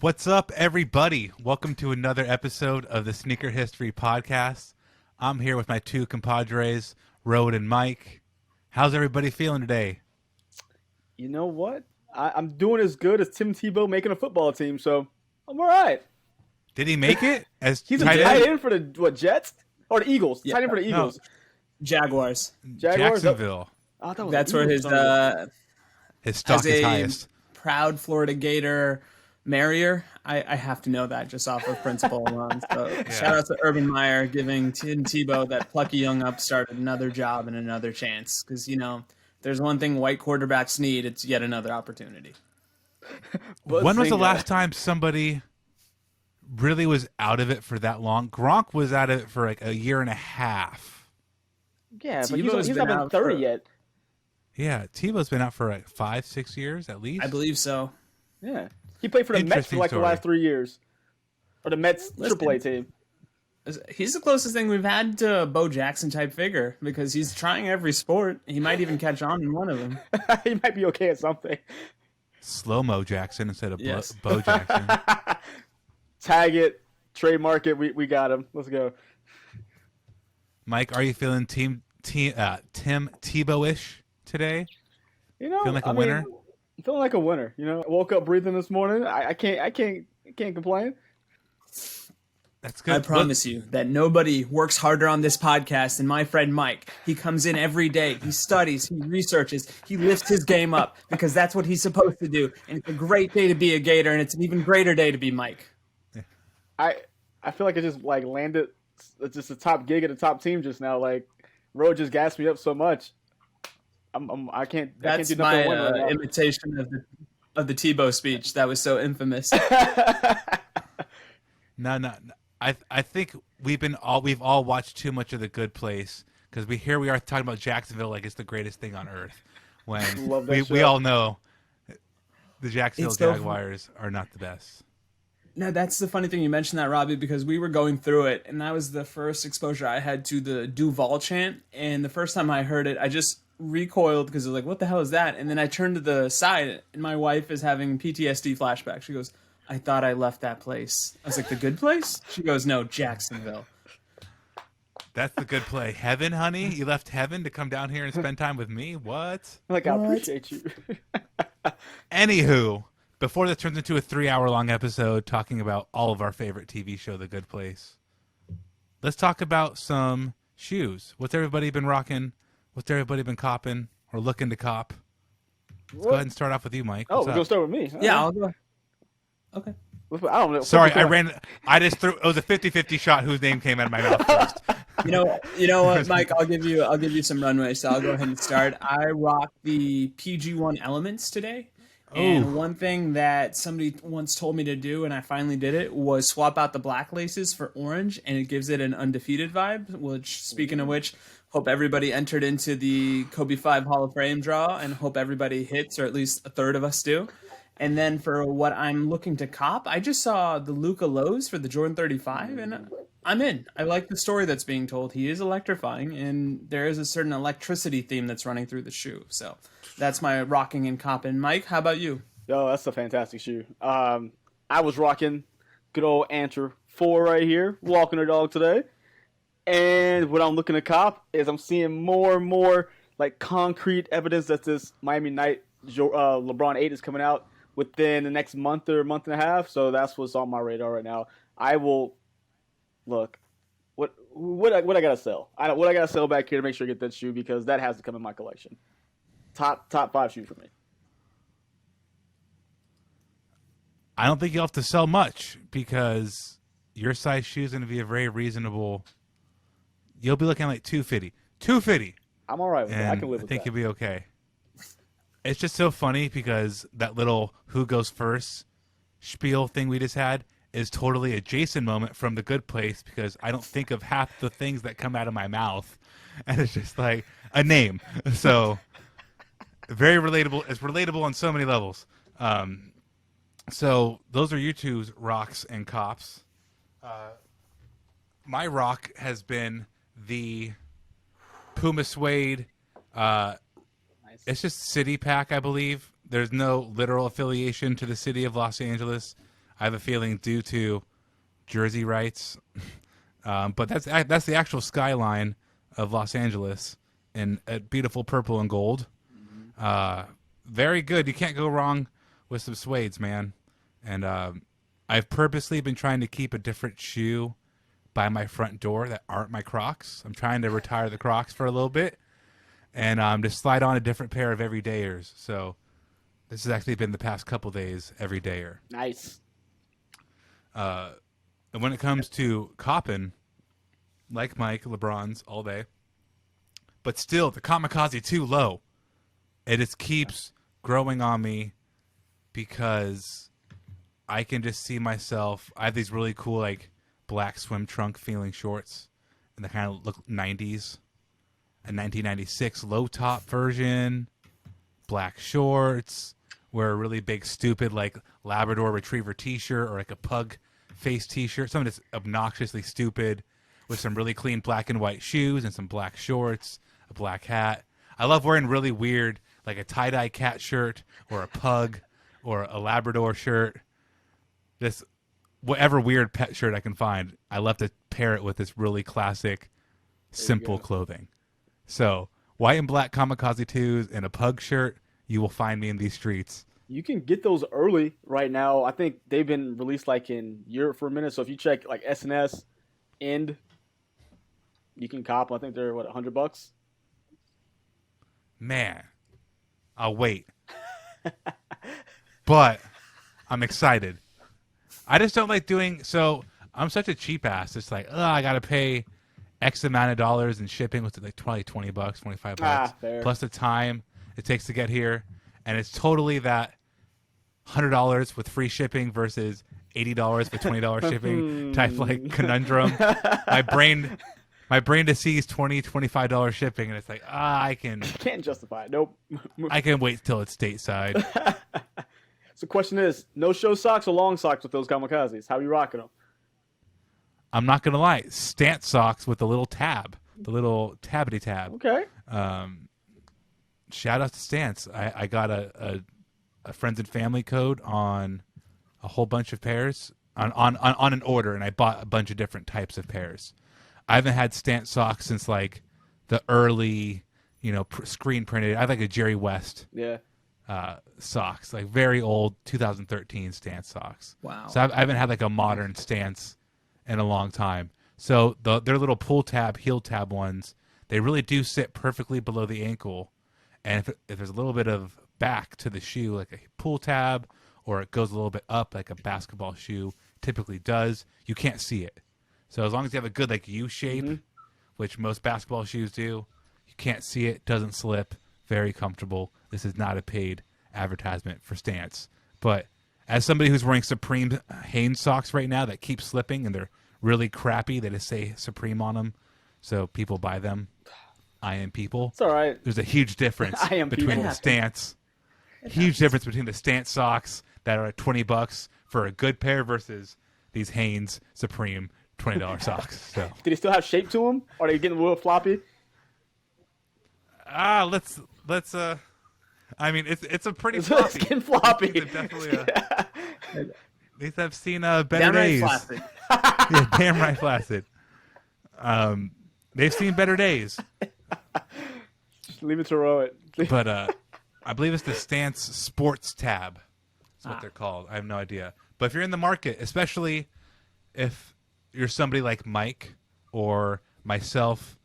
What's up, everybody? Welcome to another episode of the Sneaker History Podcast. I'm here with my two compadres, Rohit and Mike. How's everybody feeling today? You know what? I'm doing as good as Tim Tebow making a football team, so I'm all right. Did he make it as He's tight a tight end? end for the Jets or the Eagles? Yeah. Tight end for the Eagles. Jaguars. Jacksonville. Oh, that was That's the where Eagles. His stock as is a highest. proud Florida Gator Marrier, I have to know that just off of principle alone. So shout out to Urban Meyer giving Tim Tebow, that plucky young upstart, another job and another chance. Because, you know, there's one thing white quarterbacks need, it's yet another opportunity. When was the last time somebody really was out of it for that long? Gronk was out of it for like a year and a half. Yeah, but Tebow's he's been not been out 30 for- yet. Yeah, Tebow's been out for like 5-6 years at least. I believe so. Yeah. He played for the Mets for Interesting like story. the last 3 years. Or the Mets Listen. AAA team. He's the closest thing we've had to a Bo Jackson type figure because he's trying every sport. He might even catch on in one of them. He might be okay at something. Slow-mo Jackson instead of Yes. Bo Jackson. Tag it, trademark it. We got him. Let's go. Mike, are you feeling Tim Tebow-ish today? You know, Feeling like a winner? I'm feeling like a winner. You know, I woke up breathing this morning. I can't complain. That's good. I promise you that nobody works harder on this podcast than my friend Mike. He comes in every day. He studies. He researches. He lifts his game up because that's what he's supposed to do. And it's a great day to be a Gator, and it's an even greater day to be Mike. I feel like it just like landed. It's just a top gig at a top team just now. Like, Road just gassed me up so much. I can't That's do my nothing right now. imitation of the Tebow speech. That was so infamous. No. I think we've all watched too much of The Good Place because we are talking about Jacksonville like it's the greatest thing on earth. When Love that we show. all know the Jacksonville It's so- Jaguars are not the best. No, that's the funny thing you mentioned that, Robbie, because we were going through it, and that was the first exposure I had to the Duval chant. And the first time I heard it, I just recoiled because I was like, what the hell is that? And then I turned to the side, and my wife is having PTSD flashback. She goes, I thought I left that place. I was like, the good place? She goes, no, Jacksonville. That's the good play. Heaven, honey? You left heaven to come down here and spend time with me? What? Like, I What? appreciate you. Anywho, before this turns into a 3-hour-long episode talking about all of our favorite TV show, The Good Place, let's talk about some shoes. What's everybody been rocking? What's everybody been copping or looking to cop? Let's go ahead and start off with you, Mike. Oh, What's we're up? gonna start with me. Yeah, I'll go. Okay. I don't know. Sorry, I just threw. It was a 50-50 shot. Whose name came out of my mouth first? You know what, Mike? I'll give you some runway, so I'll go ahead and start. I rock the PG1 Elements today. And one thing that somebody once told me to do, and I finally did it, was swap out the black laces for orange, and it gives it an undefeated vibe, which, speaking of which, hope everybody entered into the Kobe 5 Hall of Fame draw, and hope everybody hits, or at least a third of us do. And then for what I'm looking to cop, I just saw the Luka Lows for the Jordan 35, and I'm in. I like the story that's being told. He is electrifying, and there is a certain electricity theme that's running through the shoe. So that's my rocking and copping. Mike, how about you? Oh, that's a fantastic shoe. I was rocking good old Anter 4 right here, walking her dog today. And what I'm looking to cop is I'm seeing more and more like concrete evidence that this Miami Night LeBron 8 is coming out within the next month or month and a half. So that's what's on my radar right now. I will look what I gotta sell. What I gotta sell back here to make sure I get that shoe because that has to come in my collection. Top 5 shoe for me. I don't think you'll have to sell much because your size shoe is going to be a very reasonable. You'll be looking at like 250. 250. I'm all right with that. I And can live with I think that. you'll be okay. It's just so funny because that little who goes first spiel thing we just had is totally a Jason moment from The Good Place because I don't think of half the things that come out of my mouth. And it's just like a name. So very relatable. It's relatable on so many levels. So those are you two's rocks and cops. My rock has been the Puma Suede. It's just City Pack, I believe. There's no literal affiliation to the city of Los Angeles. I have a feeling due to jersey rights. But that's the actual skyline of Los Angeles in a beautiful purple and gold. Very good. You can't go wrong with some suedes, man. And I've purposely been trying to keep a different shoe by my front door that aren't my Crocs. I'm trying to retire the Crocs for a little bit and just slide on a different pair of everydayers. So this has actually been the past couple days everydayer. Nice. And when it comes to Coppin, like Mike, LeBron's all day. But still, the Kamikaze too low. It just keeps growing on me because I can just see myself. I have these really cool like black swim trunk feeling shorts, and they kind of look 90s. A 1996 low top version, black shorts, wear a really big stupid like Labrador Retriever t-shirt or like a pug face t-shirt, something that's obnoxiously stupid, with some really clean black and white shoes and some black shorts, a black hat. I love wearing really weird, like a tie-dye cat shirt or a pug or a Labrador shirt. This whatever weird pet shirt I can find, I love to pair it with this really classic, simple clothing. So white and black Kamikaze 2s and a pug shirt, you will find me in these streets. You can get those early right now. I think they've been released like in Europe for a minute. So if you check like SNS End, you can cop. I think they're $100. Man, I'll wait. But I'm excited. I just don't like doing so. I'm such a cheap ass. It's like, I gotta pay X amount of dollars in shipping, which is like probably $20, $25, plus the time it takes to get here, and it's totally that $100 with free shipping versus $80 with $20 shipping type like conundrum. My brain just sees $20, $25 shipping, and it's like, I can't justify it. Nope. I can wait till it's stateside. So the question is, no show socks or long socks with those Kamikazes? How are you rocking them? I'm not gonna lie, Stance socks with the little tab, the little tabbity tab. Okay. Shout out to Stance. I got a friends and family code on a whole bunch of pairs on an order, and I bought a bunch of different types of pairs. I haven't had Stance socks since like the early, screen printed. I have like a Jerry West. Yeah. Socks, like very old 2013 Stance socks. Wow. So I haven't had like a modern Stance in a long time. So their little pull tab, heel tab ones, they really do sit perfectly below the ankle. And if there's a little bit of back to the shoe, like a pull tab, or it goes a little bit up like a basketball shoe typically does, you can't see it. So as long as you have a good like U shape, which most basketball shoes do, you can't see it, doesn't slip, very comfortable. This is not a paid advertisement for Stance. But as somebody who's wearing Supreme Hanes socks right now that keep slipping and they're really crappy, they just say Supreme on them, so people buy them. I am people. It's all right. There's a huge difference between the Stance. Huge difference between the Stance socks that are $20 for a good pair versus these Hanes Supreme $20 socks. So did he still have shape to them? Or are they getting a little floppy? Let's. I mean, it's a pretty floppy. It's getting floppy. It's definitely at least I've seen better days. Yeah, damn right flaccid. They've seen better days. Just leave it to Rohit. But I believe it's the Stance Sports tab. That's what they're called. I have no idea. But if you're in the market, especially if you're somebody like Mike or myself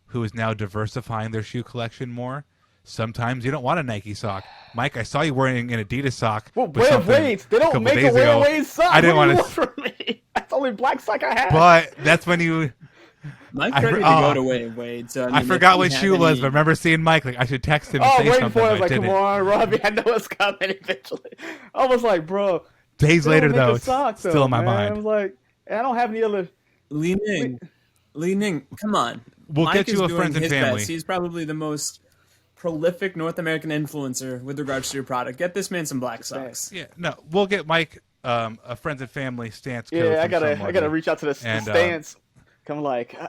who is now diversifying their shoe collection more, sometimes you don't want a Nike sock. Mike, I saw you wearing an Adidas sock. Well, wait. They don't make a wear sock. I didn't want to. From me? That's the only black sock I have. But that's when you. Mike's ready to go to Wade. So I forgot what shoe it was, but I remember seeing Mike. Like I should text him and say something. For it. I was like, come on, Robbie. I know it's coming eventually. I was like, bro. Days later, though, it's still in my mind. I was like, I don't have any other. Li Ning, come on. We'll Mike get you a friends and family. Best. He's probably the most prolific North American influencer with regards to your product. Get this man some black socks. Yeah, no, we'll get Mike a friends and family Stance code. Yeah, I gotta reach out to the Stance. Come like.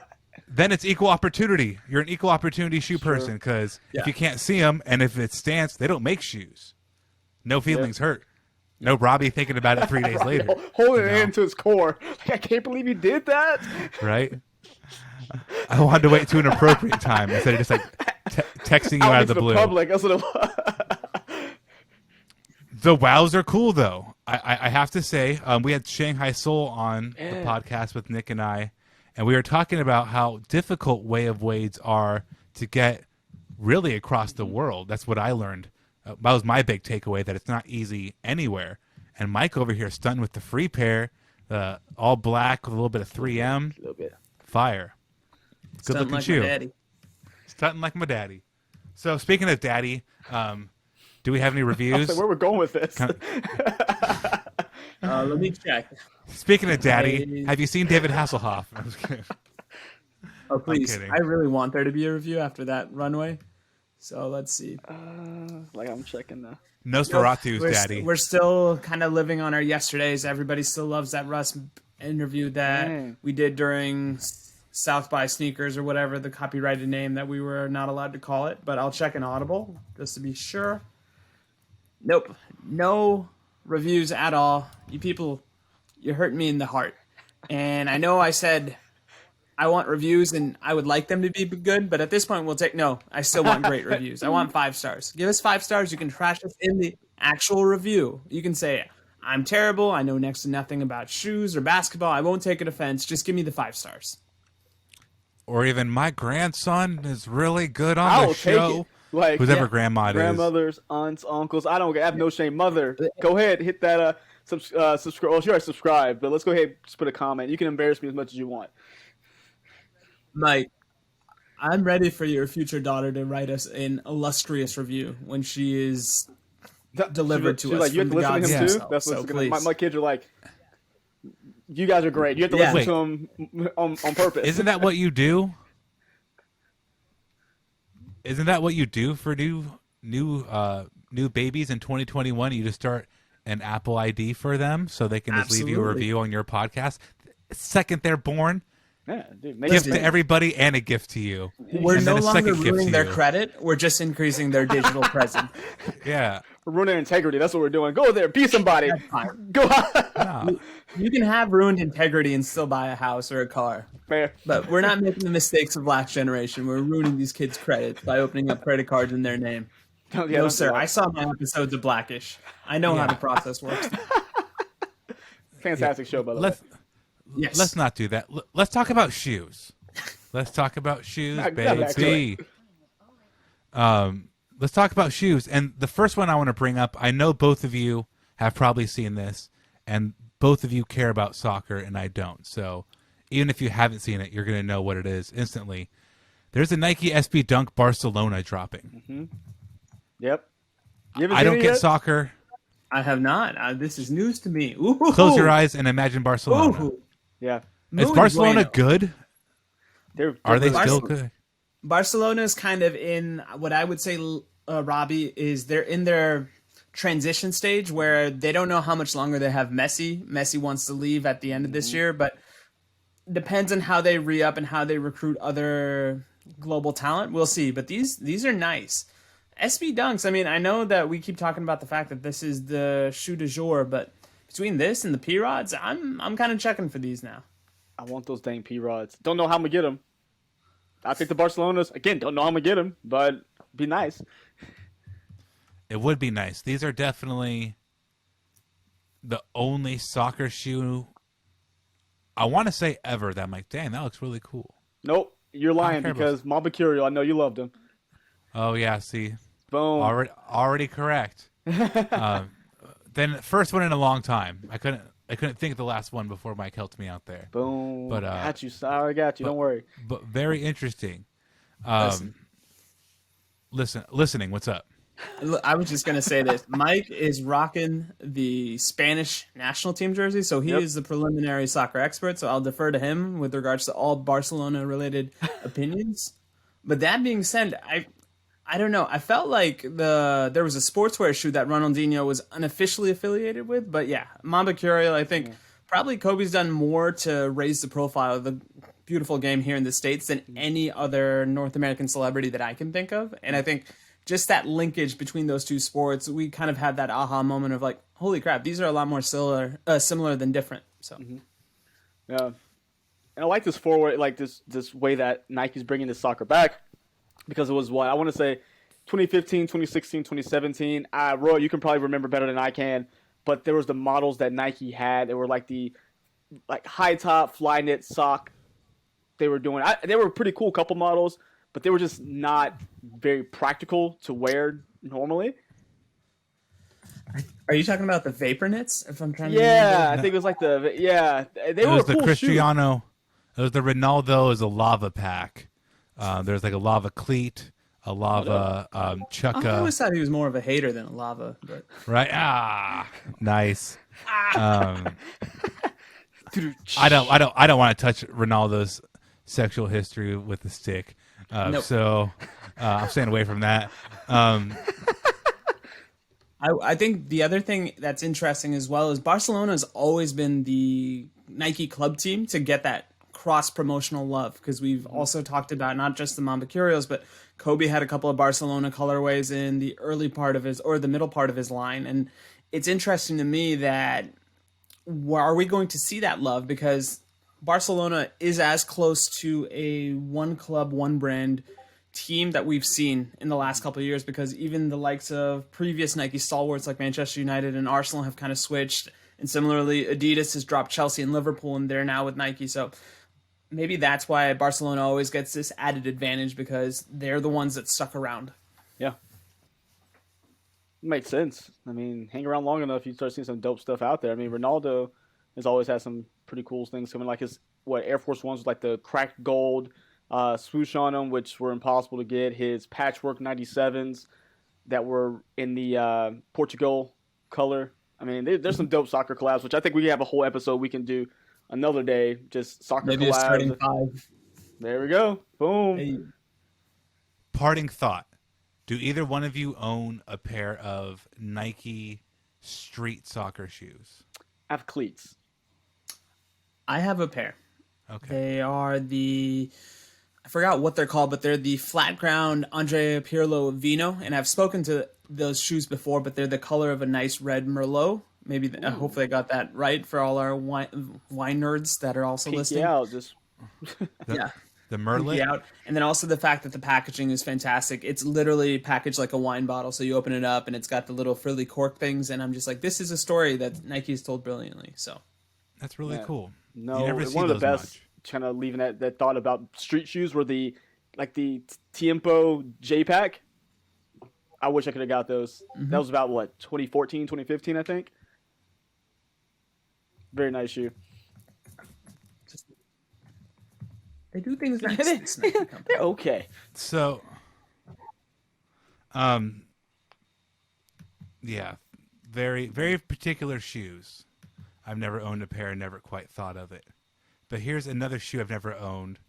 Then it's equal opportunity. You're an equal opportunity shoe person because if you can't see them and if it's Stance, they don't make shoes. No feelings hurt. No Robbie thinking about it 3 days later. Holding it into his core. Like, I can't believe you did that. Right? I wanted to wait to an appropriate time instead of just like texting you out of the blue. Public. That's what it was. The wows are cool, though. I have to say, we had Shanghai Soul on the podcast with Nick and I, and we were talking about how difficult Way of Wades are to get really across the world. That's what I learned. That was my big takeaway, that it's not easy anywhere. And Mike over here stunting with the free pair, all black with a little bit of 3M. A little bit. Fire. Good looking shoe. My daddy. Stunting like my daddy. So speaking of daddy, do we have any reviews? Like, where we're going with this? Let me check. Speaking of daddy, have you seen David Hasselhoff? I was kidding. Oh, please. kidding. I really want there to be a review after that runway. So let's see. Like, I'm checking now. Nosferatu's daddy. We're still kind of living on our yesterdays. Everybody still loves that Russ interview that we did during South by Sneakers or whatever the copyrighted name that we were not allowed to call it. But I'll check an Audible just to be sure. Nope. No reviews at all. You people, you're hurting me in the heart. And I know I said I want reviews and I would like them to be good, but at this point I still want great reviews. I want 5 stars. Give us 5 stars. You can trash us in the actual review. You can say, I'm terrible. I know next to nothing about shoes or basketball. I won't take an offense. Just give me the 5 stars. Or even my grandson is really good on the show. Take it. Like, whoever grandma is. Grandmothers, aunts, uncles. I have no shame. Mother, go ahead, hit that subscribe. Well, she already subscribed, but let's go ahead and just put a comment. You can embarrass me as much as you want. Mike, I'm ready for your future daughter to write us an illustrious review when she is delivered to us. Like, you have to listen to him too? Himself. That's so what's my kids are like, you guys are great. You have to listen to them on purpose. Isn't that what you do? Isn't that what you do for new babies in 2021? You just start an Apple ID for them so they can just leave you a review on your podcast. Second they're born, yeah, dude, gift to everybody and a gift to you. We're no longer ruining ruining their credit. We're just increasing their digital presence. Yeah. We're ruining integrity. That's what we're doing. Go there, be somebody. Go out. No. You can have ruined integrity and still buy a house or a car. Fair. But we're not making the mistakes of last generation. We're ruining these kids' credit by opening up credit cards in their name. No, sir. I saw my episodes of Blackish. I know how the process works. Fantastic show, by the way. Let's not do that. Let's talk about shoes. Let's talk about shoes, baby. Let's talk about shoes. And the first one I want to bring up, I know both of you have probably seen this, and both of you care about soccer, and I don't. So even if you haven't seen it, you're going to know what it is instantly. There's a Nike SB Dunk Barcelona dropping. Mm-hmm. Yep. I don't get soccer. I have not. This is news to me. Ooh. Close your eyes and imagine Barcelona. Ooh. Yeah. Is Barcelona good? Are they still good? Barcelona is kind of in what I would say, Robbie, is they're in their transition stage where they don't know how much longer they have Messi. Messi wants to leave at the end of this year, but depends on how they re-up and how they recruit other global talent. We'll see. But these are nice. SB Dunks, I mean, I know that we keep talking about the fact that this is the shoe du jour, but between this and the P-Rods, I'm kind of checking for these now. I want those dang P-Rods. Don't know how I'm going to get them. I think the Barcelonas, again, don't know how I'm going to get them, but be nice. It would be nice. These are definitely the only soccer shoe I want to say ever that I'm like, dang, that looks really cool. Nope, you're lying because Mamba Curio, I know you loved him. Oh, yeah, see. Boom. Already correct. Then first one in a long time. I couldn't think of the last one before Mike helped me out there. Boom. But got you. Sorry, got you. Don't worry. But very interesting. Listening. What's up? I was just gonna say this. Mike is rocking the Spanish national team jersey, so he is the preliminary soccer expert. So I'll defer to him with regards to all Barcelona-related opinions. But that being said, I don't know. I felt like there was a sportswear shoe that Ronaldinho was unofficially affiliated with, but yeah, Mamba Curio. I think probably Kobe's done more to raise the profile of the beautiful game here in the States than any other North American celebrity that I can think of, and I think just that linkage between those two sports, we kind of had that aha moment of like, holy crap, these are a lot more similar than different. So, Yeah, and I like this forward, like this way that Nike's bringing this soccer back, because it was what I want to say, 2015, 2016, 2017. Roy, you can probably remember better than I can, but there was the models that Nike had. They were like the high top fly knit sock. They were doing. They were a pretty cool couple models, but they were just not very practical to wear normally. are you talking about the vapor knits? If I'm trying to Yeah, remember? I think it was like they It were was a the cool shoe. Cristiano. It was the Ronaldo is a lava pack. There's like a lava cleat, a lava I chukka. always thought he was more of a hater than a lava, but Right? Nice. I don't want to touch Ronaldo's sexual history with the stick. Nope. So I'm staying away from that. I think the other thing that's interesting as well is Barcelona has always been the Nike club team to get that cross promotional love, because we've also talked about not just the Mamba Curios, but Kobe had a couple of Barcelona colorways in the early part of the middle part of his line. And it's interesting to me that are we going to see that love, because Barcelona is as close to a one club, one brand team that we've seen in the last couple of years, because even the likes of previous Nike stalwarts like Manchester United and Arsenal have kind of switched, and similarly Adidas has dropped Chelsea and Liverpool and they're now with Nike. So maybe that's why Barcelona always gets this added advantage, because they're the ones that stuck around. Yeah. Makes sense. I mean, hang around long enough, you start seeing some dope stuff out there. I mean, Ronaldo has always had some pretty cool things coming, like his Air Force Ones with like the cracked gold swoosh on them, which were impossible to get. His patchwork 97s that were in the Portugal color. I mean, there's some dope soccer collabs, which I think we have a whole episode we can do another day. Just soccer Maybe collabs. a starting five. There we go. Boom. Hey, Parting thought. Do either one of you own a pair of Nike street soccer shoes? I have cleats. I have a pair. Okay. They are I forgot what they're called, but they're the flat ground Andrea Pirlo Vino, and I've spoken to those shoes before, but they're the color of a nice red Merlot. Maybe hopefully I got that right for all our wine nerds that are also listening. Yeah, just Yeah. The Merlot? Out. And then also the fact that the packaging is fantastic. It's literally packaged like a wine bottle. So you open it up and it's got the little frilly cork things. And I'm just like, this is a story that Nike has told brilliantly. So That's really cool. No, you never see one of the those best. much. Kind of leaving that thought about street shoes were the Tiempo J Pack. I wish I could have got those. Mm-hmm. That was about what, 2014, 2015, I think. Very nice shoe. they do things nice. This Nike company. They're okay. So, yeah, very, very particular shoes. I've never owned a pair, never quite thought of it. But here's another shoe I've never owned,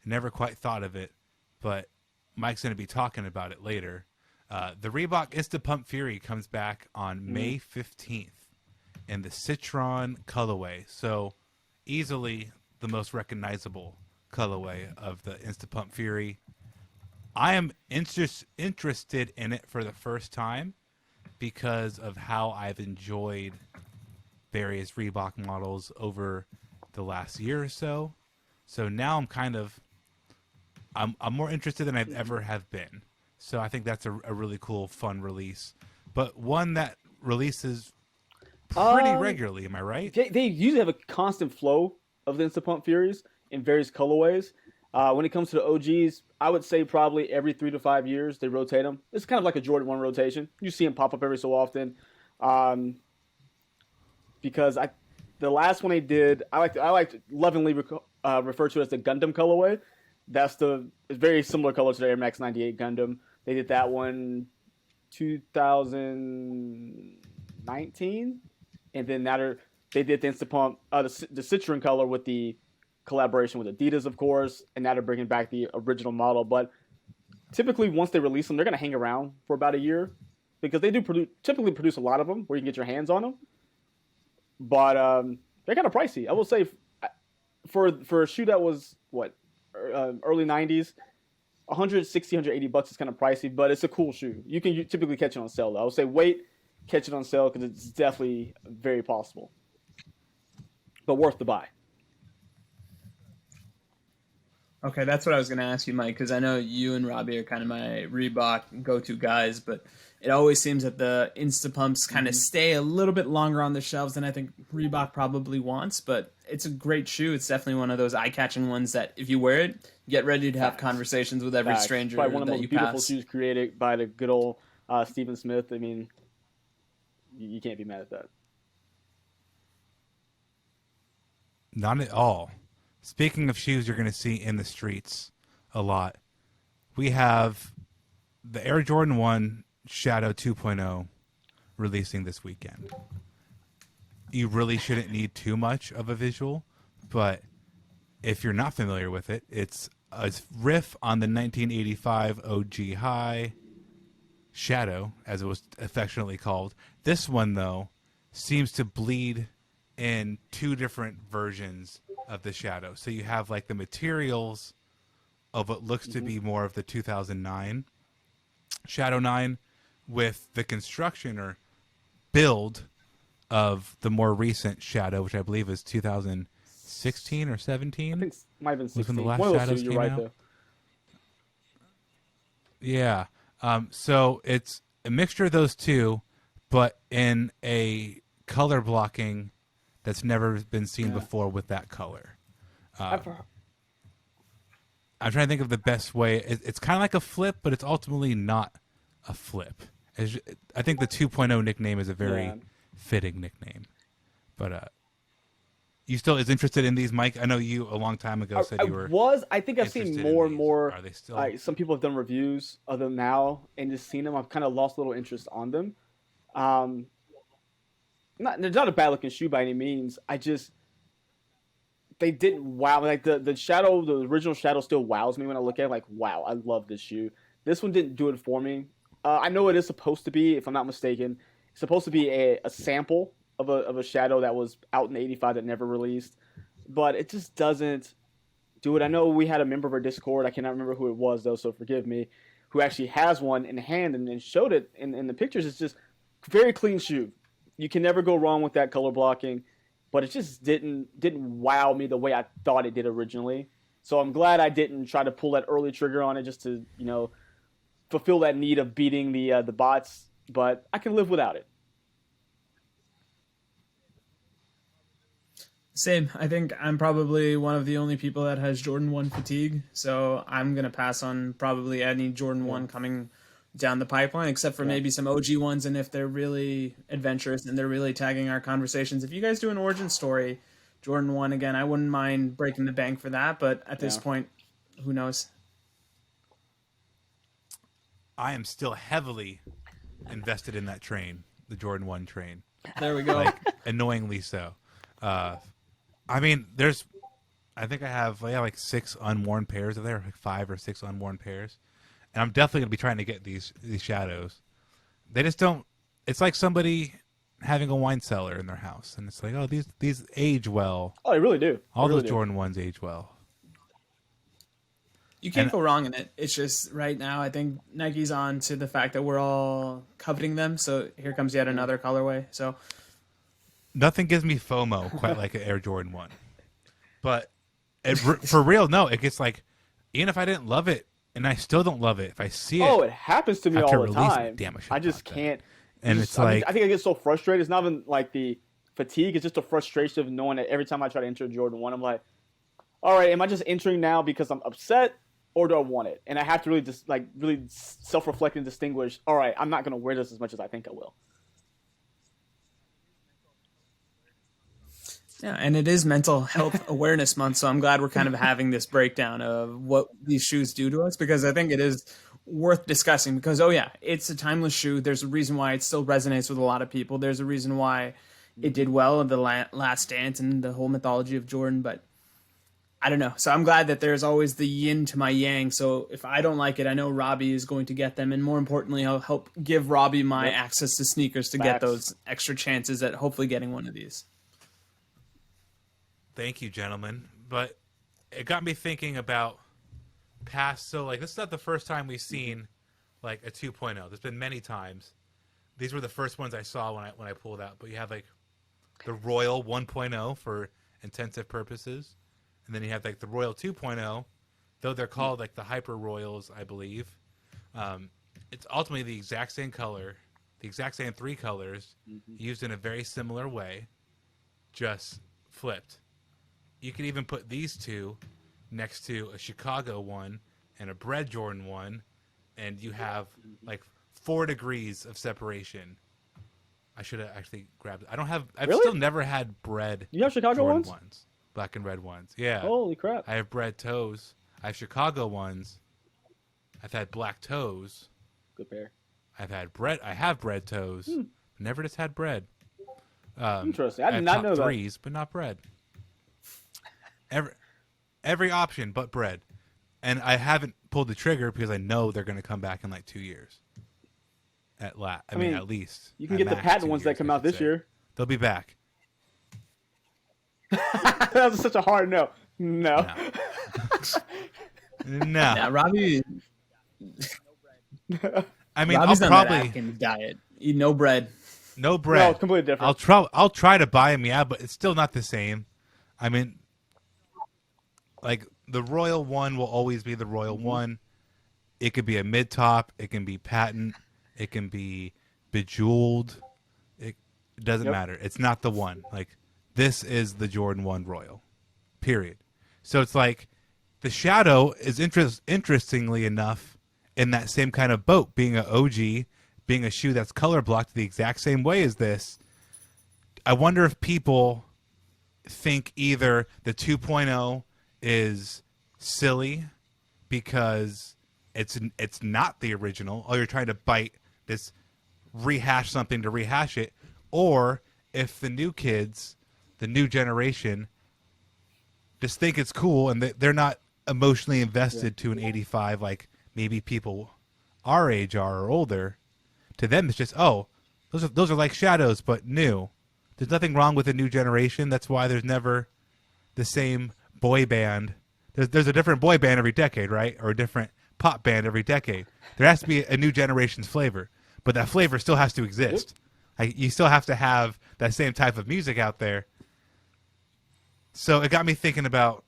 never quite thought of it, but Mike's going to be talking about it later. The Reebok Insta Pump Fury comes back on May 15th in the Citron colorway. So easily the most recognizable colorway of the Insta Pump Fury. I am interested in it for the first time because of how I've enjoyed various Reebok models over the last year or so. So now I'm more interested than I've ever have been. So I think that's a really cool, fun release, but one that releases pretty regularly. Am I right? They usually have a constant flow of the Insta Pump Furies in various colorways. When it comes to the OGs, I would say probably every 3 to 5 years they rotate them. It's kind of like a Jordan 1 rotation. You see them pop up every so often. Because the last one they did, I like to lovingly refer to as the Gundam colorway. It's very similar color to the Air Max 98 Gundam. They did that one 2019, and then they did the Insta Pump, the Citron color with the collaboration with Adidas, of course, and now they're bringing back the original model. But typically, once they release them, they're going to hang around for about a year because they do typically produce a lot of them where you can get your hands on them. But they're kind of pricey. I will say for a shoe that was early 90s, 160, 180 bucks is kind of pricey, but it's a cool shoe. You can typically catch it on sale, though. I would say wait, catch it on sale because it's definitely very possible, but worth the buy. Okay, that's what I was going to ask you, Mike, because I know you and Robbie are kind of my Reebok go-to guys, but it always seems that the Instapumps kind of stay a little bit longer on the shelves than I think Reebok probably wants, but it's a great shoe. It's definitely one of those eye-catching ones that if you wear it, get ready to have conversations with every stranger Probably one of the that most you beautiful pass. shoes created by the good old Stephen Smith. I mean, you can't be mad at that. Not at all. Speaking of shoes you're going to see in the streets a lot, we have the Air Jordan 1 Shadow 2.0 releasing this weekend. You really shouldn't need too much of a visual, but if you're not familiar with it, it's a riff on the 1985 OG High Shadow, as it was affectionately called. This one, though, seems to bleed in two different versions of the Shadow. So you have like the materials of what looks to be more of the 2009 Shadow 9 with the construction or build of the more recent Shadow, which I believe is 2016 or 17. I think it might have been 16. Was when the last One of those Shadows two, you're came right, out. though. Yeah. So it's a mixture of those two, but in a color blocking that's never been seen before with that color. I'm trying to think of the best way. It's kind of like a flip, but it's ultimately not a flip. I think the 2.0 nickname is a very fitting nickname. But you still is interested in these, Mike? I know you a long time ago said you were. I think I've seen interested more in and these. more. Are they still? Like some people have done reviews of them now and just seen them. I've kind of lost a little interest on them. They're not a bad looking shoe by any means. They didn't wow. Like the Shadow, the original Shadow still wows me when I look at it. Like, wow, I love this shoe. This one didn't do it for me. I know it is supposed to be, if I'm not mistaken, it's supposed to be a sample of a Shadow that was out in '85 that never released, but it just doesn't do it. I know we had a member of our Discord, I cannot remember who it was though, so forgive me, who actually has one in hand and showed it in the pictures. It's just very clean shoe. You can never go wrong with that color blocking, but it just didn't wow me the way I thought it did originally. So I'm glad I didn't try to pull that early trigger on it just to, fulfill that need of beating the bots, but I can live without it. Same. I think I'm probably one of the only people that has Jordan 1 fatigue, so I'm going to pass on probably any Jordan 1 coming down the pipeline, except for maybe some OG ones, and if they're really adventurous and they're really tagging our conversations. If you guys do an origin story, Jordan 1, again, I wouldn't mind breaking the bank for that, but at this point, who knows? I am still heavily invested in that train, the Jordan 1 train. There we go. Like, annoyingly so. I mean, I think I have like 6 unworn pairs of there, like 5 or 6 unworn pairs. And I'm definitely going to be trying to get these Shadows. They just don't, it's like somebody having a wine cellar in their house. And it's like, oh, these age well. Oh, they really do. All really those Jordan 1s age well. You can't go wrong in it. It's just right now, I think Nike's on to the fact that we're all coveting them. So here comes yet another colorway. So nothing gives me FOMO quite like an Air Jordan 1. But for real, no, it gets like, even if I didn't love it, and I still don't love it, if I see it. Oh, it happens to me all the time. Damn, I just can't. And it's like, I think I get so frustrated. It's not even like the fatigue. It's just the frustration of knowing that every time I try to enter Jordan 1, I'm like, all right, am I just entering now because I'm upset, or do I want it? And I have to really just really self-reflect and distinguish, all right, I'm not going to wear this as much as I think I will. yeah, and it is Mental Health Awareness Month, so I'm glad we're kind of having this breakdown of what these shoes do to us, because I think it is worth discussing because, oh yeah, it's a timeless shoe. There's a reason why it still resonates with a lot of people. There's a reason why it did well in the Last Dance and the whole mythology of Jordan, but I don't know. So I'm glad that there's always the yin to my yang. So if I don't like it, I know Robbie is going to get them. And more importantly, I'll help give Robbie my access to sneakers to get those extra chances at hopefully getting one of these. thank you, gentlemen. But it got me thinking about past. So like this is not the first time we've seen like a 2.0. There's been many times. These were the first ones I saw when I pulled out. But you have like the Royal 1.0 for intensive purposes, and then you have like the Royal 2.0, though they're called like the Hyper Royals, I believe. It's ultimately the exact same color, the exact same 3 colors, used in a very similar way, just flipped. You could even put these two next to a Chicago one and a Bread Jordan one, and you have like 4 degrees of separation. I should have actually grabbed it. I've still never had bread. You have Chicago Jordan ones? Black and red ones. Yeah. Holy crap. I have bread toes. I have Chicago ones. I've had black toes. Good pair. I have bread toes. Never just had bread. Interesting. I did not know that. Threes, but not bread. Every option but bread. And I haven't pulled the trigger because I know they're going to come back in like 2 years. I mean, at least. You can get the patent ones that come out this year. They'll be back. That was such a hard no. No. No. Now, Robbie. I mean, Robbie's I'll on probably that Atkins diet. Eat no bread. No bread. No, it's completely different. I'll try to buy them, yeah, but it's still not the same. I mean, like the Royal one will always be the Royal one. It could be a mid top. It can be patent. It can be bejeweled. It doesn't matter. It's not the one. Like this is the Jordan 1 Royal. Period. So it's like the Shadow is interestingly enough in that same kind of boat, being an OG, being a shoe that's color blocked the exact same way as this. I wonder if people think either the 2.0 is silly because it's not the original, or you're trying to bite this, rehash something to rehash it, or if the new kids, the new generation, just think it's cool and they're not emotionally invested to an 85 like maybe people our age are or older. To them, it's just, oh, those are like shadows, but new. There's nothing wrong with the new generation. That's why there's never the same boy band. There's a different boy band every decade, right? Or a different pop band every decade. There has to be a new generation's flavor, but that flavor still has to exist. Like, you still have to have that same type of music out there. So it got me thinking about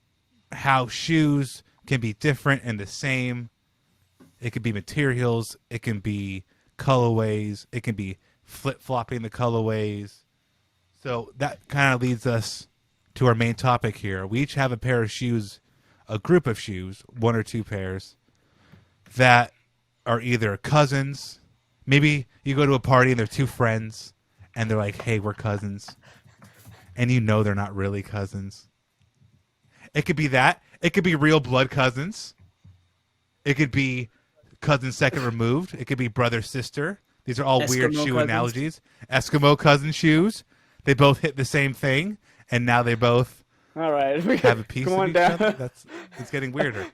how shoes can be different and the same. It could be materials. It can be colorways. It can be flip-flopping the colorways. So that kind of leads us to our main topic here. We each have a pair of shoes, a group of shoes, 1 or 2 pairs, that are either cousins. Maybe you go to a party and they're 2 friends, and they're like, hey, we're cousins. And you know they're not really cousins. It could be that. It could be real blood cousins. It could be cousin second removed. It could be brother sister. These are all weird shoe analogies. Eskimo cousin shoes. They both hit the same thing, and now they both all right, have a piece of each other. It's getting weirder.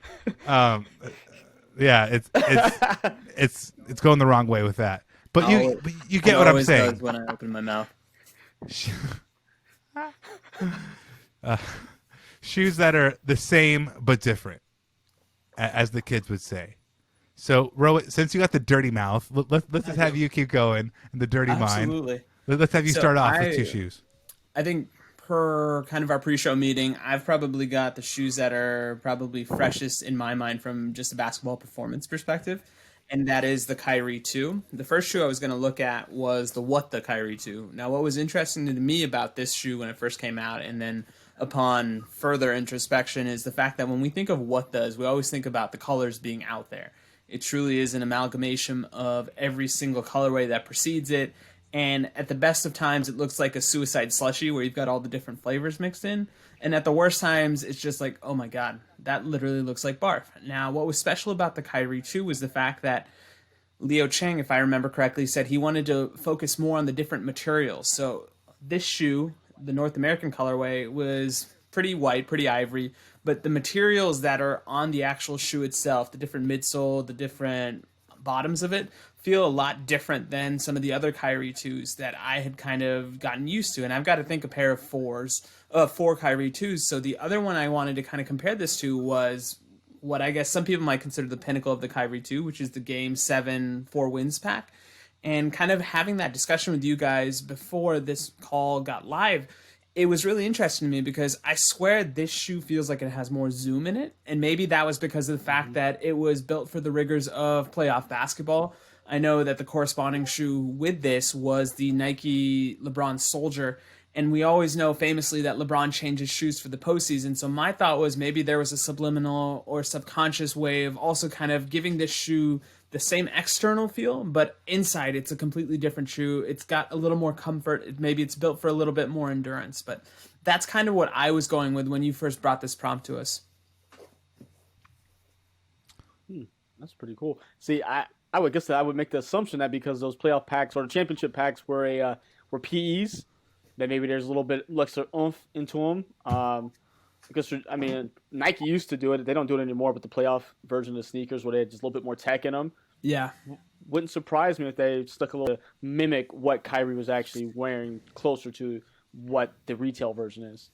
Yeah, it's going the wrong way with that. But you get what I'm saying. When I open my mouth. Shoes that are the same but different, as the kids would say. So, Rohit, since you got the dirty mouth, let's just have you keep going in the dirty Absolutely. mind. Let's have you start off with 2 shoes. I think per kind of our pre-show meeting, I've probably got the shoes that are probably freshest in my mind from just a basketball performance perspective, and that is the Kyrie 2. The first shoe I was going to look at was the Kyrie 2. Now, what was interesting to me about this shoe when it first came out, and then upon further introspection, is the fact that when we think of we always think about the colors being out there. It truly is an amalgamation of every single colorway that precedes it. And at the best of times, it looks like a suicide slushie where you've got all the different flavors mixed in. And at the worst times, it's just like, oh my God, that literally looks like barf. Now, what was special about the Kyrie 2 was the fact that Leo Cheng, if I remember correctly, said he wanted to focus more on the different materials. So this shoe, the North American colorway, was pretty white, pretty ivory, but the materials that are on the actual shoe itself, the different midsole, the different bottoms of it, feel a lot different than some of the other Kyrie 2s that I had kind of gotten used to. And I've got to think a pair of 4 Kyrie 2s. So the other one I wanted to kind of compare this to was what I guess some people might consider the pinnacle of the Kyrie 2, which is the Game 7 4 wins pack. And kind of having that discussion with you guys before this call got live, it was really interesting to me because I swear this shoe feels like it has more zoom in it. And maybe that was because of the fact that it was built for the rigors of playoff basketball. I know that the corresponding shoe with this was the Nike LeBron Soldier. And we always know famously that LeBron changes shoes for the postseason. So my thought was maybe there was a subliminal or subconscious way of also kind of giving this shoe the same external feel, but inside it's a completely different shoe. It's got a little more comfort. Maybe it's built for a little bit more endurance, but that's kind of what I was going with when you first brought this prompt to us. That's pretty cool. See, I would guess that I would make the assumption that because those playoff packs or the championship packs were PEs, that maybe there's a little bit extra oomph into them. Because, I mean, Nike used to do it. They don't do it anymore with the playoff version of the sneakers where they had just a little bit more tech in them. Yeah. Wouldn't surprise me if they stuck a little mimic what Kyrie was actually wearing closer to what the retail version is.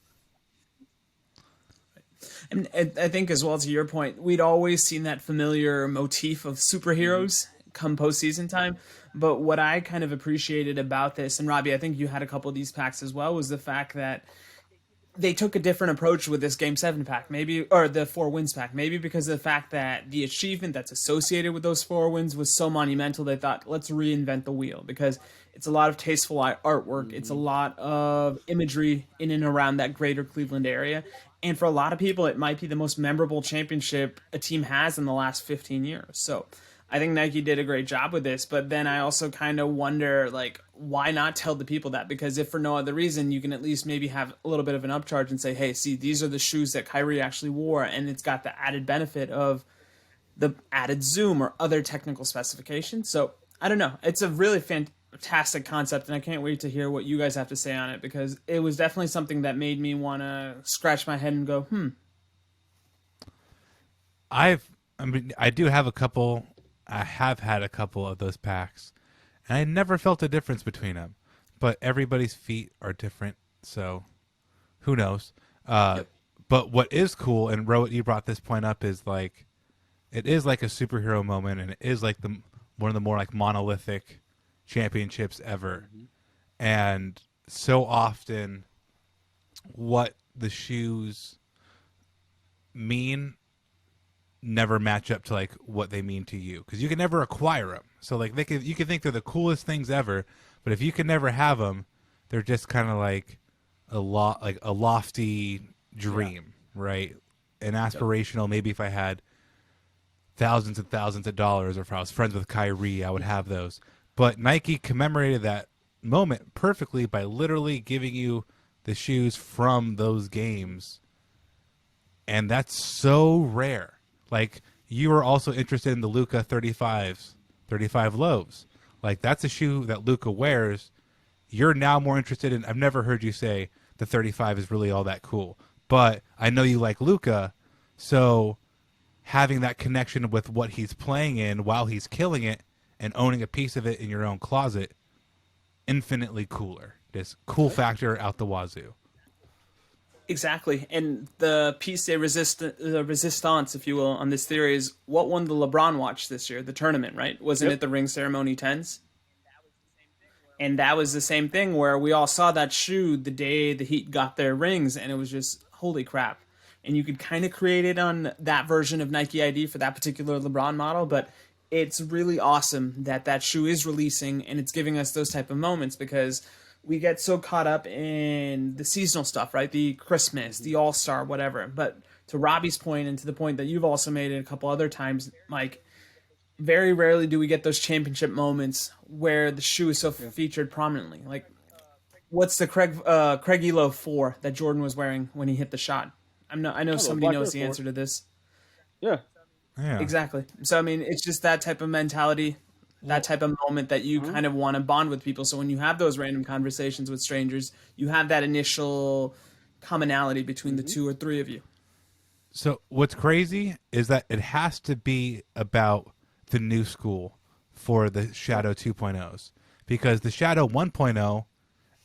And I think as well, to your point, we'd always seen that familiar motif of superheroes come postseason time. But what I kind of appreciated about this, and Robbie, I think you had a couple of these packs as well, was the fact that they took a different approach with this Game 7 pack, maybe, or the 4 wins pack, maybe because of the fact that the achievement that's associated with those 4 wins was so monumental, they thought, let's reinvent the wheel, because it's a lot of tasteful artwork. It's a lot of imagery in and around that greater Cleveland area. And for a lot of people, it might be the most memorable championship a team has in the last 15 years. So I think Nike did a great job with this, but then I also kind of wonder, like, why not tell the people that? Because if for no other reason, you can at least maybe have a little bit of an upcharge and say, hey, see, these are the shoes that Kyrie actually wore, and it's got the added benefit of the added zoom or other technical specifications. So I don't know. It's a really fantastic concept, and I can't wait to hear what you guys have to say on it, because it was definitely something that made me want to scratch my head and go, I do have a couple. I have had a couple of those packs, and I never felt a difference between them. But everybody's feet are different, so who knows? But what is cool, and Rohit, you brought this point up, is like it is like a superhero moment, and it is like one of the more like monolithic championships ever. And so often, what the shoes mean never match up to like what they mean to you, because you can never acquire them. So like you can think they're the coolest things ever, but if you can never have them, they're just kind of like a lofty dream, right? An aspirational. Maybe if I had thousands and thousands of dollars, or if I was friends with Kyrie, I would have those. But Nike commemorated that moment perfectly by literally giving you the shoes from those games, and that's so rare. Like, you were also interested in the Luka 35 loaves. Like, that's a shoe that Luka wears. You're now more interested in, I've never heard you say the 35 is really all that cool. But I know you like Luka, so having that connection with what he's playing in while he's killing it and owning a piece of it in your own closet, infinitely cooler. This cool factor out the wazoo. Exactly. And the piece de resistance, if you will, on this theory is what won the LeBron watch this year, the tournament, right? Wasn't it the ring ceremony 10s? And that was the same thing where we all saw that shoe the day the Heat got their rings, and it was just, holy crap. And you could kind of create it on that version of Nike ID for that particular LeBron model, but it's really awesome that that shoe is releasing and it's giving us those type of moments, because we get so caught up in the seasonal stuff, right? The Christmas, the All-Star, whatever. But to Robbie's point, and to the point that you've also made it a couple other times, Mike, very rarely do we get those championship moments where the shoe is so featured prominently. Like, what's the Craig Elo 4 that Jordan was wearing when he hit the shot? I know somebody knows the answer to this. Yeah. Exactly. So, I mean, it's just that type of mentality, that type of moment that you kind of want to bond with people. So when you have those random conversations with strangers, you have that initial commonality between the 2 or 3 of you. So what's crazy is that it has to be about the new school for the Shadow 2.0s, because the Shadow 1.0,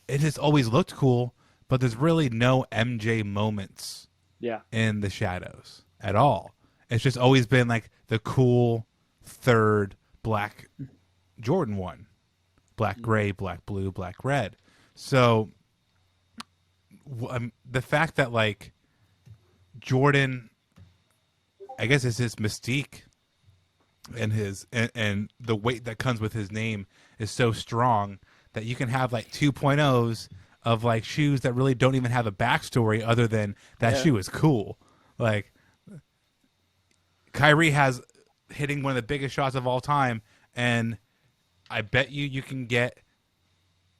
it has always looked cool, but there's really no MJ moments in the Shadows at all. It's just always been like the cool third black Jordan 1. Black gray, black blue, black red. So the fact that like Jordan, I guess it's his mystique and his and the weight that comes with his name is so strong that you can have like 2.0s of like shoes that really don't even have a backstory other than that shoe is cool. Like Kyrie has hitting one of the biggest shots of all time, and I bet you can get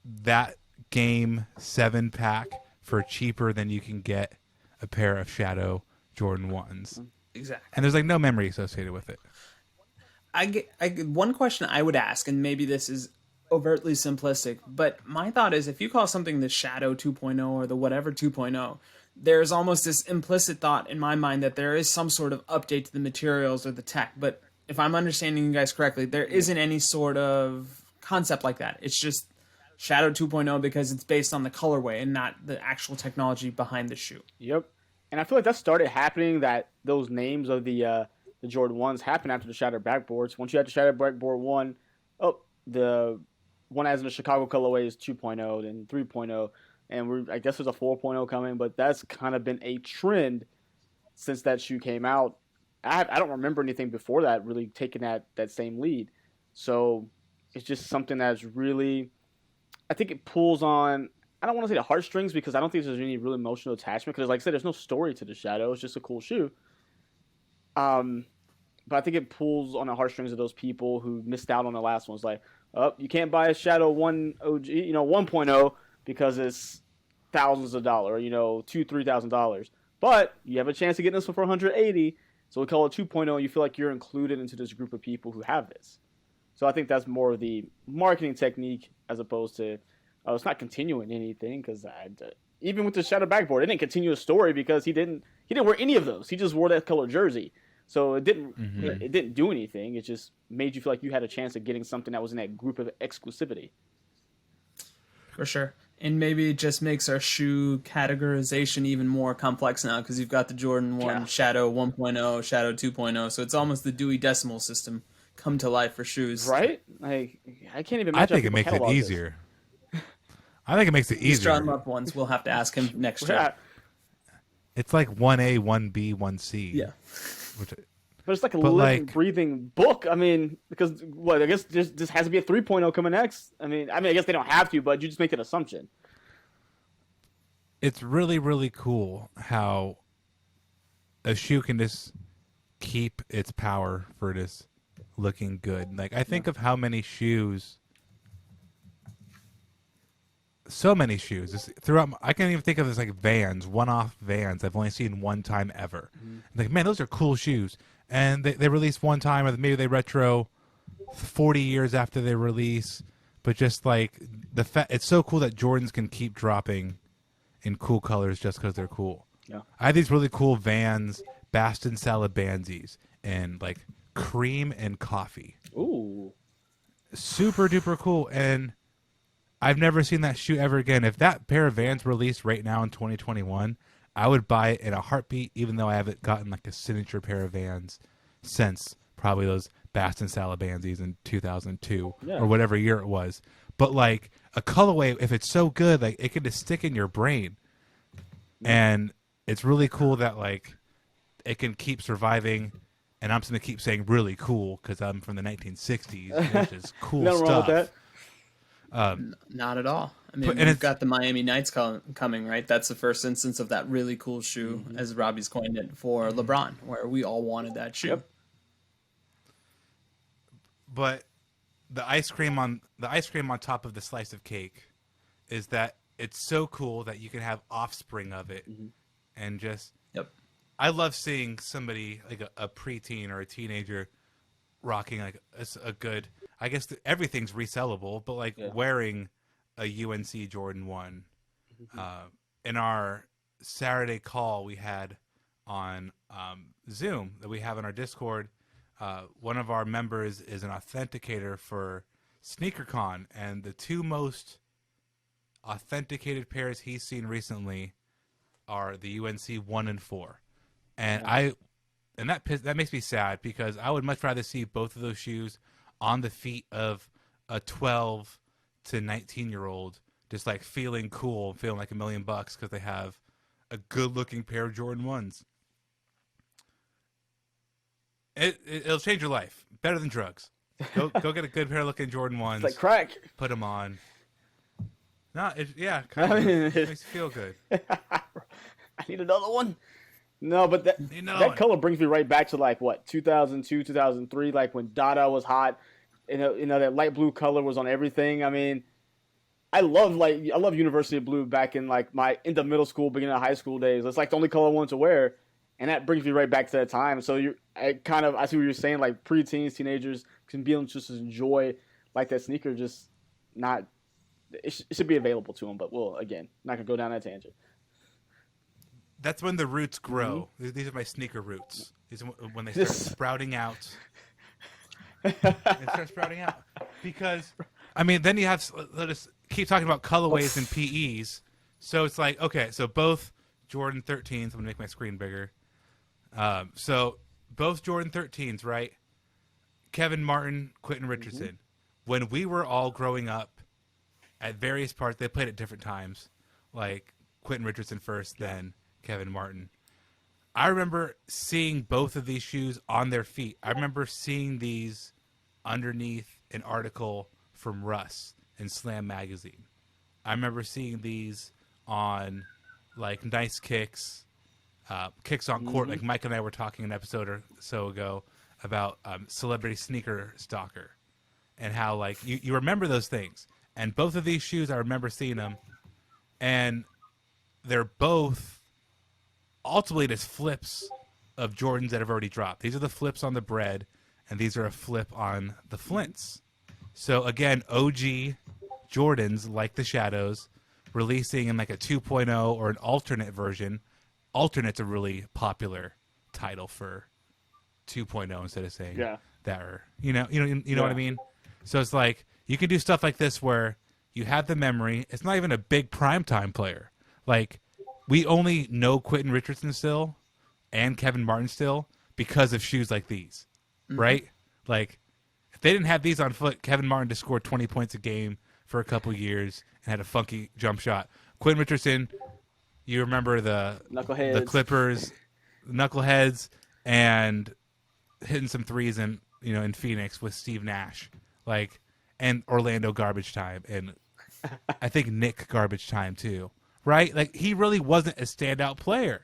that Game 7 pack for cheaper than you can get a pair of Shadow Jordan 1s. Exactly. And there's like no memory associated with it. One question I would ask, and maybe this is overtly simplistic, but my thought is if you call something the Shadow 2.0 or the whatever 2.0, there's almost this implicit thought in my mind that there is some sort of update to the materials or the tech. But if I'm understanding you guys correctly, there isn't any sort of concept like that. It's just Shadow 2.0 because it's based on the colorway and not the actual technology behind the shoe. Yep. And I feel like that started happening, that those names of the Jordan 1s happened after the Shattered Backboards. Once you had the Shattered Backboard 1, the one as in the Chicago colorway is 2.0, then 3.0, and I guess there's a 4.0 coming, but that's kind of been a trend since that shoe came out. I don't remember anything before that really taking that same lead. So it's just something that's really, I think it pulls on, I don't want to say the heartstrings because I don't think there's any real emotional attachment because, like I said, there's no story to the Shadow. It's just a cool shoe. But I think it pulls on the heartstrings of those people who missed out on the last ones. Like, you can't buy a Shadow 1 OG, 1.0 because it's thousands of dollars, $2,000-$3,000. But you have a chance of getting this one for $180. So we call it 2.0. You feel like you're included into this group of people who have this. So I think that's more of the marketing technique as opposed to, it's not continuing anything because even with the Shadow Backboard, it didn't continue a story because he didn't wear any of those. He just wore that color jersey. So it didn't do anything. It just made you feel like you had a chance of getting something that was in that group of exclusivity. For sure. And maybe it just makes our shoe categorization even more complex now because you've got the Jordan 1, Shadow 1.0, Shadow 2.0. So it's almost the Dewey Decimal System come to life for shoes. Right? Like, I can't even imagine. I think it makes it easier. I think it makes it easier. He's drawn up ones. We'll have to ask him next year. It's like 1A, 1B, 1C. Yeah. But it's like a living, breathing book. I mean, because I guess this has to be a 3.0 coming next. I mean, I guess they don't have to, but you just make an assumption. It's really, really cool how a shoe can just keep its power for just looking good. Like, I think of how many shoes, so many shoes just throughout. I can't even think of this like Vans, one-off Vans I've only seen one time ever. Like, man, those are cool shoes. And they release one time, or maybe they retro 40 years after they release. But just like it's so cool that Jordans can keep dropping in cool colors just because they're cool. Yeah. I have these really cool Vans, Baston Salabanzis, and like cream and coffee. Ooh. Super duper cool. And I've never seen that shoe ever again. If that pair of Vans released right now in 2021, I would buy it in a heartbeat, even though I haven't gotten like a signature pair of Vans since probably those Baston Salabanzis in 2002 or whatever year it was. But like a colorway, if it's so good, like it can just stick in your brain. And it's really cool that like it can keep surviving. And I'm just going to keep saying really cool because I'm from the 1960s. It's just cool Nothing stuff. wrong with that. Not at all. I mean, we've got the Miami Knights coming, right? That's the first instance of that really cool shoe, as Robbie's coined it, for LeBron, where we all wanted that shoe. Yep. But the ice cream on top of the slice of cake is that it's so cool that you can have offspring of it, and just. Yep. I love seeing somebody like a preteen or a teenager rocking like a good. I guess everything's resellable, but like wearing a UNC Jordan 1. In our Saturday call we had on Zoom that we have in our Discord, one of our members is an authenticator for SneakerCon, and the two most authenticated pairs he's seen recently are the UNC 1 and 4. And and that makes me sad because I would much rather see both of those shoes on the feet of a 12 to 19-year-old, just like feeling cool, feeling like $1 million because they have a good-looking pair of Jordan 1s. It'll change your life. Better than drugs. Go get a good pair of looking Jordan 1s. It's like crack. Put them on. No, I kind of. mean, It makes you feel good. I need another one. No, but that color brings me right back to like what 2002, 2003, like when Dada was hot. That light blue color was on everything. I mean, I love University Blue back in like my into middle school, beginning of high school days. It's like the only color I wanted to wear, and that brings me right back to that time. So I see what you're saying. Like preteens, teenagers can be able to just enjoy like that sneaker, just not. It should be available to them, but again, not gonna go down that tangent. That's when the roots grow. Mm-hmm. These are my sneaker roots. These are when they start sprouting out. They start sprouting out because, I mean, then you have. Let us keep talking about colorways and PEs. So it's like, okay, so both Jordan 13s. I'm gonna make my screen bigger. So both Jordan 13s, right? Kevin Martin, Quentin Richardson. Mm-hmm. When we were all growing up. At various parts, they played at different times. Like Quentin Richardson first, then Kevin Martin. I remember seeing both of these shoes on their feet. I remember seeing these underneath an article from Russ in Slam Magazine. I remember seeing these on like Nice Kicks, Kicks on Court. Like Mike and I were talking an episode or so ago about Celebrity Sneaker Stalker and how like you remember those things. And both of these shoes, I remember seeing them, and they're both ultimately just flips of Jordans that have already dropped. These are the flips on the bread, and these are a flip on the flints. So again, OG Jordans, like the Shadows, releasing in like a 2.0 or an alternate version. Alternate's a really popular title for 2.0 instead of saying that, or you know what I mean. So it's like. You can do stuff like this where you have the memory. It's not even a big primetime player. Like, we only know Quentin Richardson still and Kevin Martin still because of shoes like these, right? Like, if they didn't have these on foot, Kevin Martin just scored 20 points a game for a couple years and had a funky jump shot. Quentin Richardson, you remember the Clippers, knuckleheads, and hitting some threes in Phoenix with Steve Nash. Like, and Orlando Garbage Time, and I think Nick Garbage Time too, right? Like, he really wasn't a standout player,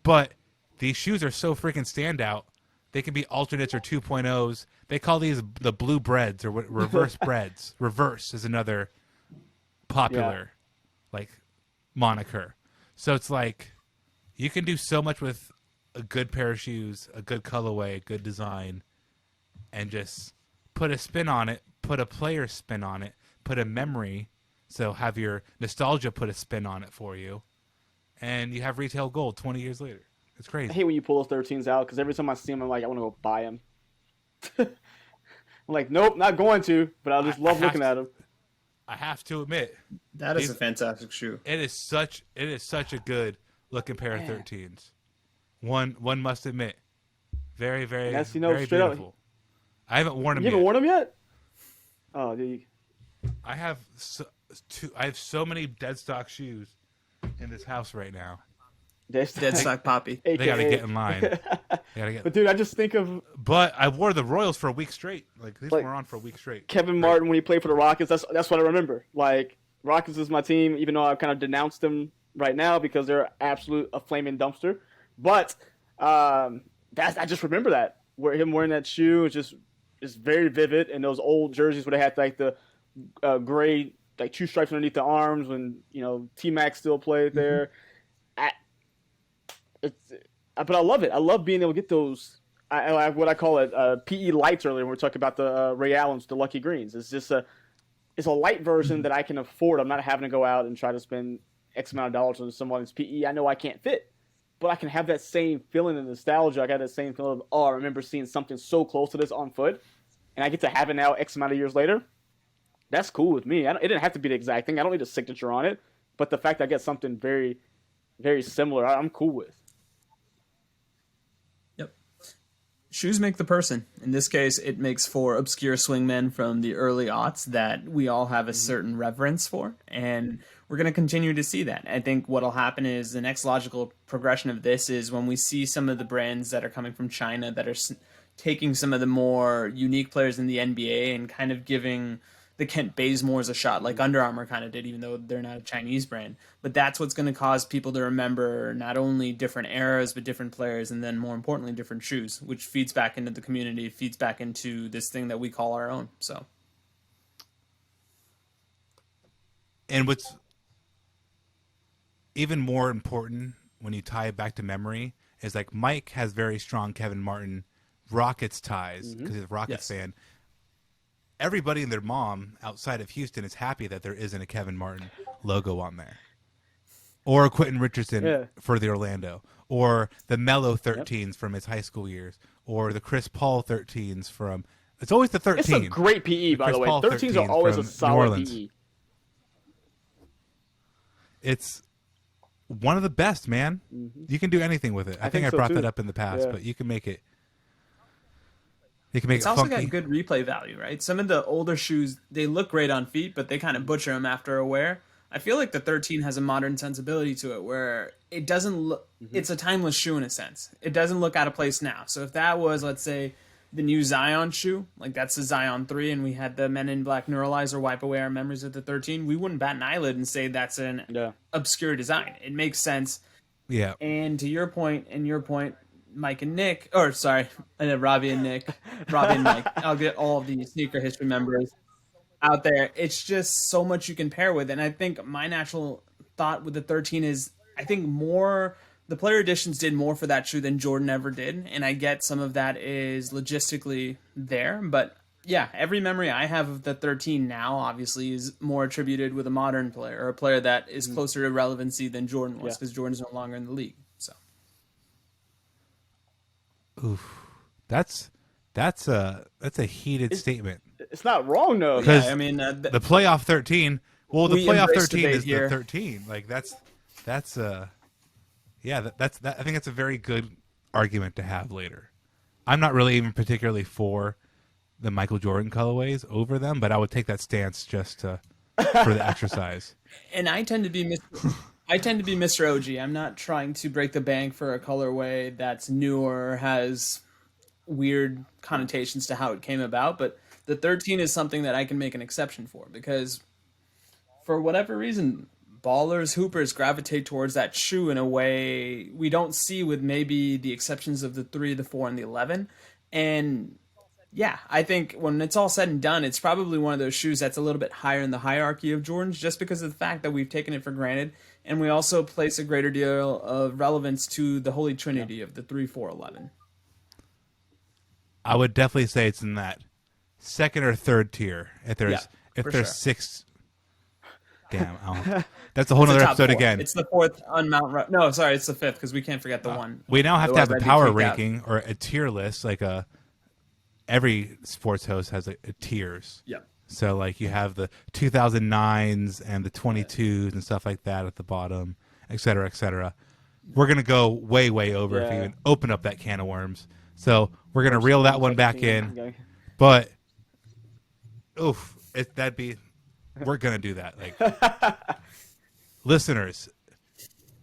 but these shoes are so freaking standout. They can be alternates or 2.0s. They call these the blue breads or reverse breads. Reverse is another popular like moniker. So it's like you can do so much with a good pair of shoes, a good colorway, a good design, and just put a spin on it. Put a player spin on it, put a memory, so have your nostalgia put a spin on it for you, and you have retail gold 20 years later. It's crazy. I hate when you pull those 13s out because every time I see them, I'm like, I want to go buy them. I'm like, nope, not going to, but I just love looking at them. I have to admit, that is a fantastic shoe. It is such a good looking pair of 13s. One must admit, very very very beautiful. Up, I haven't worn them. You haven't worn them yet? Oh, dude. I have so many dead stock shoes in this house right now. Dead stock Poppy. They got to get in line. But dude, I just think of. But I wore the Royals for a week straight. Like these were on for a week straight. Kevin Martin when he played for the Rockets. That's what I remember. Like Rockets is my team, even though I've kind of denounced them right now because they're a flaming dumpster. But I just remember that where him wearing that shoe is just. It's very vivid, and those old jerseys where they had like the gray, like two stripes underneath the arms when T-Mac still played there. But I love it. I love being able to get those. What I call it PE lights earlier. When we were talking about the Ray Allens, the Lucky Greens. It's just it's a light version that I can afford. I'm not having to go out and try to spend X amount of dollars on someone's PE. I know I can't fit. But I can have that same feeling of nostalgia. I got that same feeling of, I remember seeing something so close to this on foot. And I get to have it now X amount of years later. That's cool with me. It didn't have to be the exact thing. I don't need a signature on it. But the fact that I get something very, very similar, I'm cool with. Yep. shoes make the person. In this case, it makes for obscure swingmen from the early aughts that we all have a certain reverence for, and we're going to continue to see that. I think what'll happen is the next logical progression of this is when we see some of the brands that are coming from China that are taking some of the more unique players in the NBA and kind of giving the Kent Bazemores a shot, like Under Armour kind of did, even though they're not a Chinese brand. But that's what's going to cause people to remember not only different eras, but different players, and then more importantly, different shoes, which feeds back into the community, feeds back into this thing that we call our own. So, and what's even more important when you tie it back to memory is like Mike has very strong Kevin Martin Rockets ties because he's a Rockets fan. Everybody and their mom outside of Houston is happy that there isn't a Kevin Martin logo on there. Or a Quentin Richardson for the Orlando. Or the Melo 13s from his high school years. Or the Chris Paul 13s from... It's always the 13. It's a great PE, by the way. 13s are always a solid PE. It's one of the best, man. You can do anything with it. I think I brought that up in the past, but you can make it... It's also got good replay value, right? Some of the older shoes, they look great on feet, but they kind of butcher them after a wear. I feel like the 13 has a modern sensibility to it where it doesn't look, it's a timeless shoe in a sense. It doesn't look out of place now. So if that was, let's say, the new Zion shoe, like that's the Zion 3, and we had the Men in Black Neuralizer wipe away our memories of the 13, we wouldn't bat an eyelid and say that's an obscure design. It makes sense. Yeah. And to your point, Mike and Nick, or sorry, Robbie and Nick, Robbie and Mike. I'll get all of the sneaker history members out there. It's just so much you can pair with. And I think my natural thought with the 13 is I think the player editions did more for that shoe than Jordan ever did. And I get some of that is logistically there. But yeah, every memory I have of the 13 now obviously is more attributed with a modern player or a player that is closer to relevancy than Jordan was because Jordan's no longer in the league. So. Oof, that's a heated statement. It's not wrong though. Yeah, I mean the playoff 13. Well, the playoff 13 is here. the 13. Like that's I think that's a very good argument to have later. I'm not really even particularly for the Michael Jordan colorways over them, but I would take that stance just for the exercise. And I tend to be Mr. OG. I'm not trying to break the bank for a colorway that's new or has weird connotations to how it came about, but the 13 is something that I can make an exception for because for whatever reason, ballers, hoopers gravitate towards that shoe in a way we don't see with maybe the exceptions of the 3, the 4, and the 11. And yeah, I think when it's all said and done, it's probably one of those shoes that's a little bit higher in the hierarchy of Jordans just because of the fact that we've taken it for granted. And we also place a greater deal of relevance to the holy trinity of the 3, 4, 11. I would definitely say it's in that second or third tier. If there's 6, damn, that's a whole other episode 4. again. It's the 4th on Mount. No, sorry, it's the 5th because we can't forget the one. We now have to have a power ranking or a tier list. Like every sports host has a tiers. Yeah. So like you have the 2009s and the 22s and stuff like that at the bottom, et cetera, et cetera. We're going to go way, way over if you even open up that can of worms. So we're going to reel that one back in. But, we're going to do that. Like, listeners,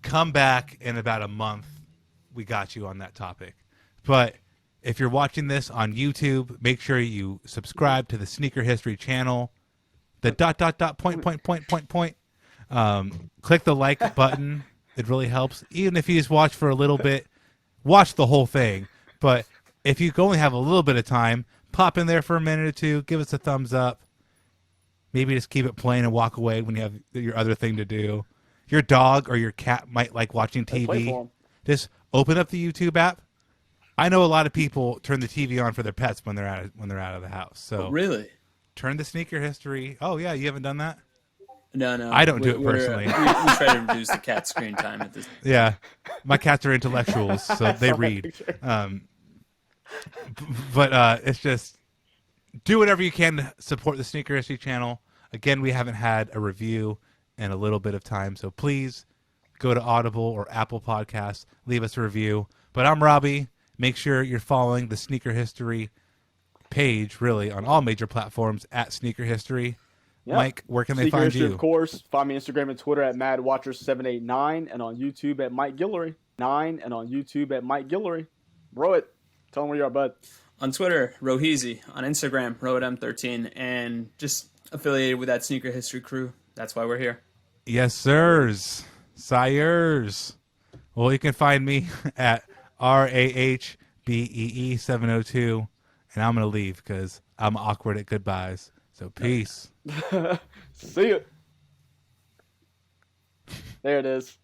come back in about a month. We got you on that topic. But if you're watching this on YouTube, make sure you subscribe to the Sneaker History channel. The ... point. Click the like button. It really helps. Even if you just watch for a little bit, watch the whole thing. But if you only have a little bit of time, pop in there for a minute or two. Give us a thumbs up. Maybe just keep it playing and walk away when you have your other thing to do. Your dog or your cat might like watching TV. Just open up the YouTube app. I know a lot of people turn the TV on for their pets when they're out of the house. So really, turn the Sneaker History. Oh yeah, you haven't done that? No. I don't do it personally. We try to reduce the cat screen time at this. Yeah, my cats are intellectuals, so they read. But it's just do whatever you can to support the Sneaker History channel. Again, we haven't had a review in a little bit of time, so please go to Audible or Apple Podcasts, leave us a review. But I'm Robbie. Make sure you're following the Sneaker History page, really, on all major platforms at Sneaker History. Yep. Mike, where can they Sneaker find History, you? Of course, find me on Instagram and Twitter at MadWatcher789 and on YouTube at Mike Guillory. Rohit, tell them where you are, bud. On Twitter, Roheezy. On Instagram, RohitM13. And just affiliated with that Sneaker History crew. That's why we're here. Yes, sirs. Sires. Well, you can find me at RAHBEE702. And I'm going to leave because I'm awkward at goodbyes. So peace. See you. There it is.